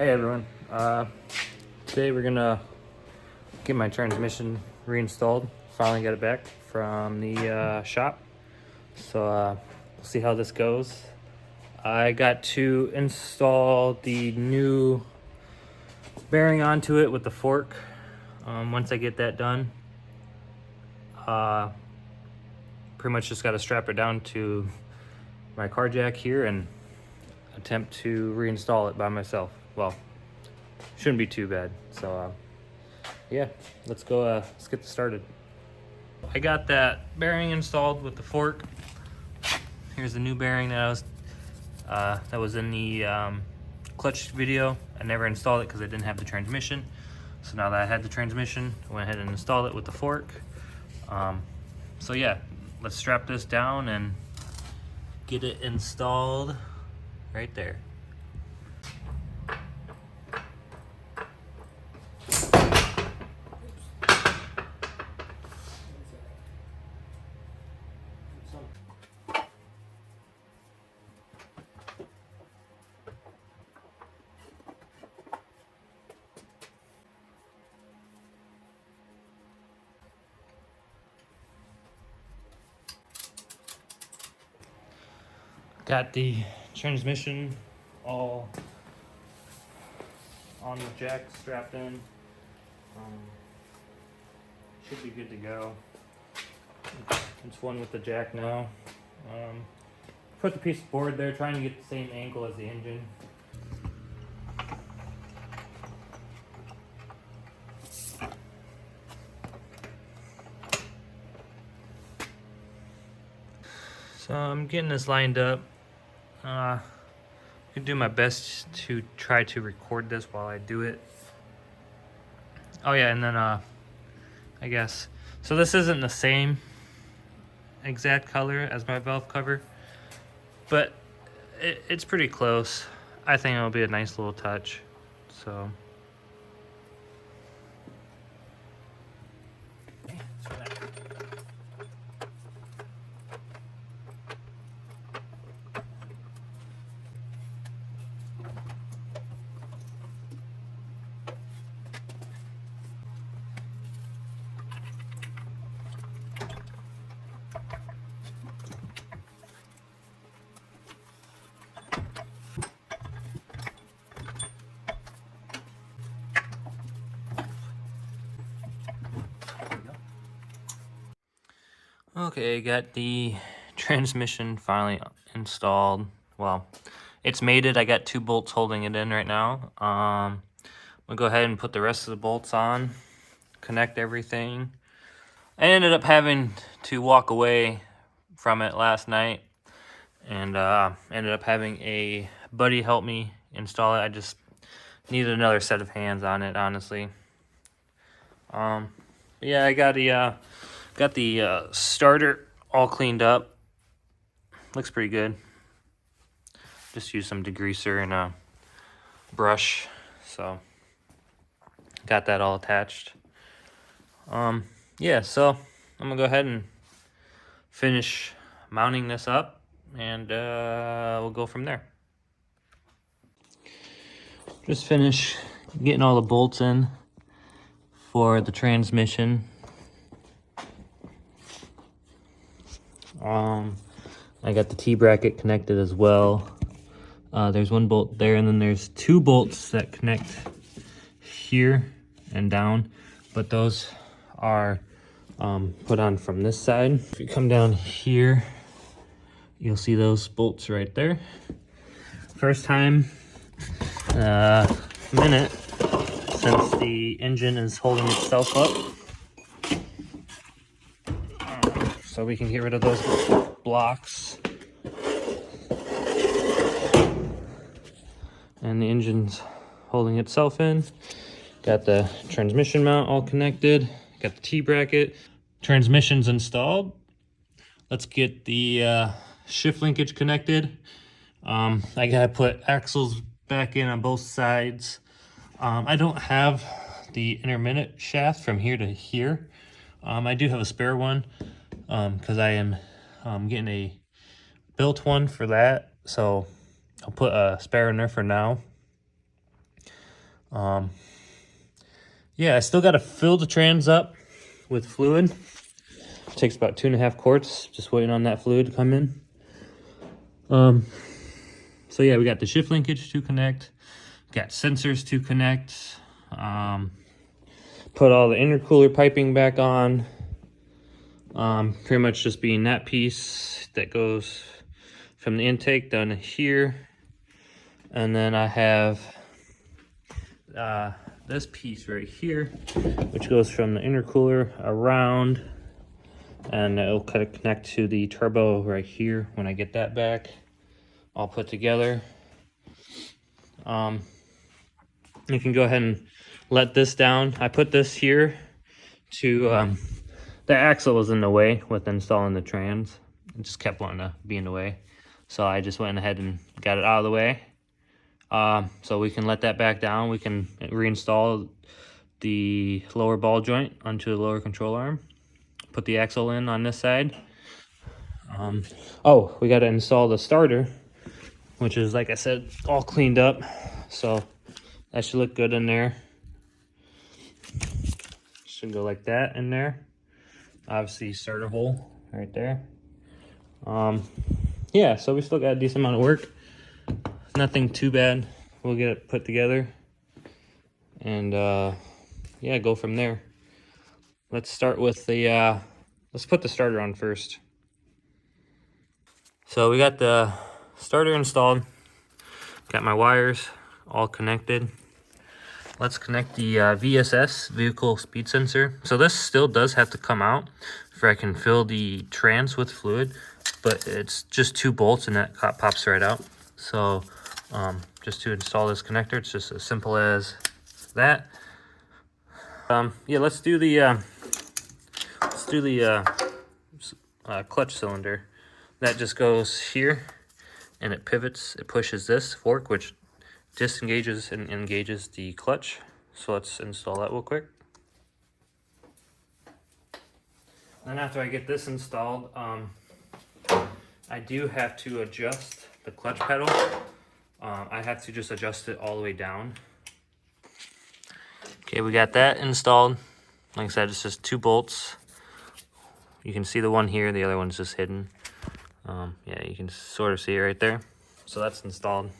Hey everyone, today we're gonna get my transmission reinstalled. Finally got it back from the shop, so we'll see how this goes. I got to install the new bearing onto it with the fork. Once I get that done, pretty much just got to strap it down to my car jack here and attempt to reinstall it by myself. Well, shouldn't be too bad. So yeah, let's go. Let's get this started. I got that bearing installed with the fork. Here's the new bearing that was in the clutch video. I never installed it because I didn't have the transmission. So now that I had the transmission, I went ahead and installed it with the fork. So yeah, let's strap this down and get it installed right there. Got the transmission all on the jack strapped in. Should be good to go. It's one with the jack now. Put the piece of board there, trying to get the same angle as the engine. So I'm getting this lined up. I'm gonna do my best to try to record this while I do it. Oh yeah, and then I guess, so this isn't the same exact color as my valve cover, but it's pretty close. I think it'll be a nice little touch. So okay, got the transmission finally installed. Well, it's mated. I got 2 bolts holding it in right now. I'm gonna go ahead and put the rest of the bolts on, connect everything. I ended up having to walk away from it last night, and ended up having a buddy help me install it. I just needed another set of hands on it, honestly. Yeah, I got the starter all cleaned up. Looks pretty good. Just used some degreaser and a brush, so got that all attached. Yeah, so I'm gonna go ahead and finish mounting this up, and we'll go from there. Just finish getting all the bolts in for the transmission. I got the T-bracket connected as well. There's 1 bolt there, and then there's 2 bolts that connect here and down, but those are put on from this side. If you come down here, you'll see those bolts right there. First time minute since the engine is holding itself up, so we can get rid of those blocks. And the engine's holding itself in. Got the transmission mount all connected. Got the T-bracket. Transmission's installed. Let's get the shift linkage connected. I gotta put axles back in on both sides. I don't have the intermittent shaft from here to here. I do have a spare one because I am getting a built one for that. So I'll put a spare in there for now. Yeah, I still got to fill the trans up with fluid. It takes about 2.5 quarts, just waiting on that fluid to come in. So yeah, we got the shift linkage to connect, got sensors to connect, put all the intercooler piping back on. Pretty much just being that piece that goes from the intake down to here. And then I have this piece right here, which goes from the intercooler around, and it'll kind of connect to the turbo right here when I get that back all put together. You can go ahead and let this down. I put this here to, the axle was in the way with installing the trans. It just kept wanting to be in the way. So I just went ahead and got it out of the way. So we can let that back down. We can reinstall the lower ball joint onto the lower control arm. Put the axle in on this side. Oh, we got to install the starter, which is, like I said, all cleaned up. So that should look good in there. Should go like that in there. Obviously, starter hole right there. Yeah, so we still got a decent amount of work. Nothing too bad. We'll get it put together and yeah, go from there. Let's start with the let's put the starter on first. So we got the starter installed, got my wires all connected. Let's connect the VSS, vehicle speed sensor. So this still does have to come out for I can fill the trans with fluid, but it's just 2 bolts and that pops right out. So just to install this connector, it's just as simple as that. Yeah, let's do the clutch cylinder. That just goes here and it pivots, it pushes this fork, which disengages and engages the clutch. So let's install that real quick. Then after I get this installed, I do have to adjust the clutch pedal. I have to just adjust it all the way down. Okay, we got that installed. Like I said, it's just 2 bolts. You can see the one here, the other one's just hidden. Yeah, you can sort of see it right there. So that's installed.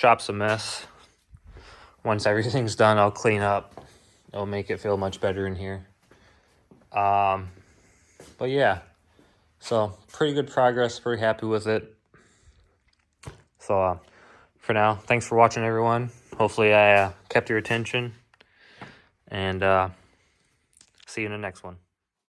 shop's a mess. Once everything's done, I'll clean up. It'll make it feel much better in here. But yeah, so pretty good progress. Very happy with it. So for now, thanks for watching, everyone. Hopefully I kept your attention. And see you in the next one.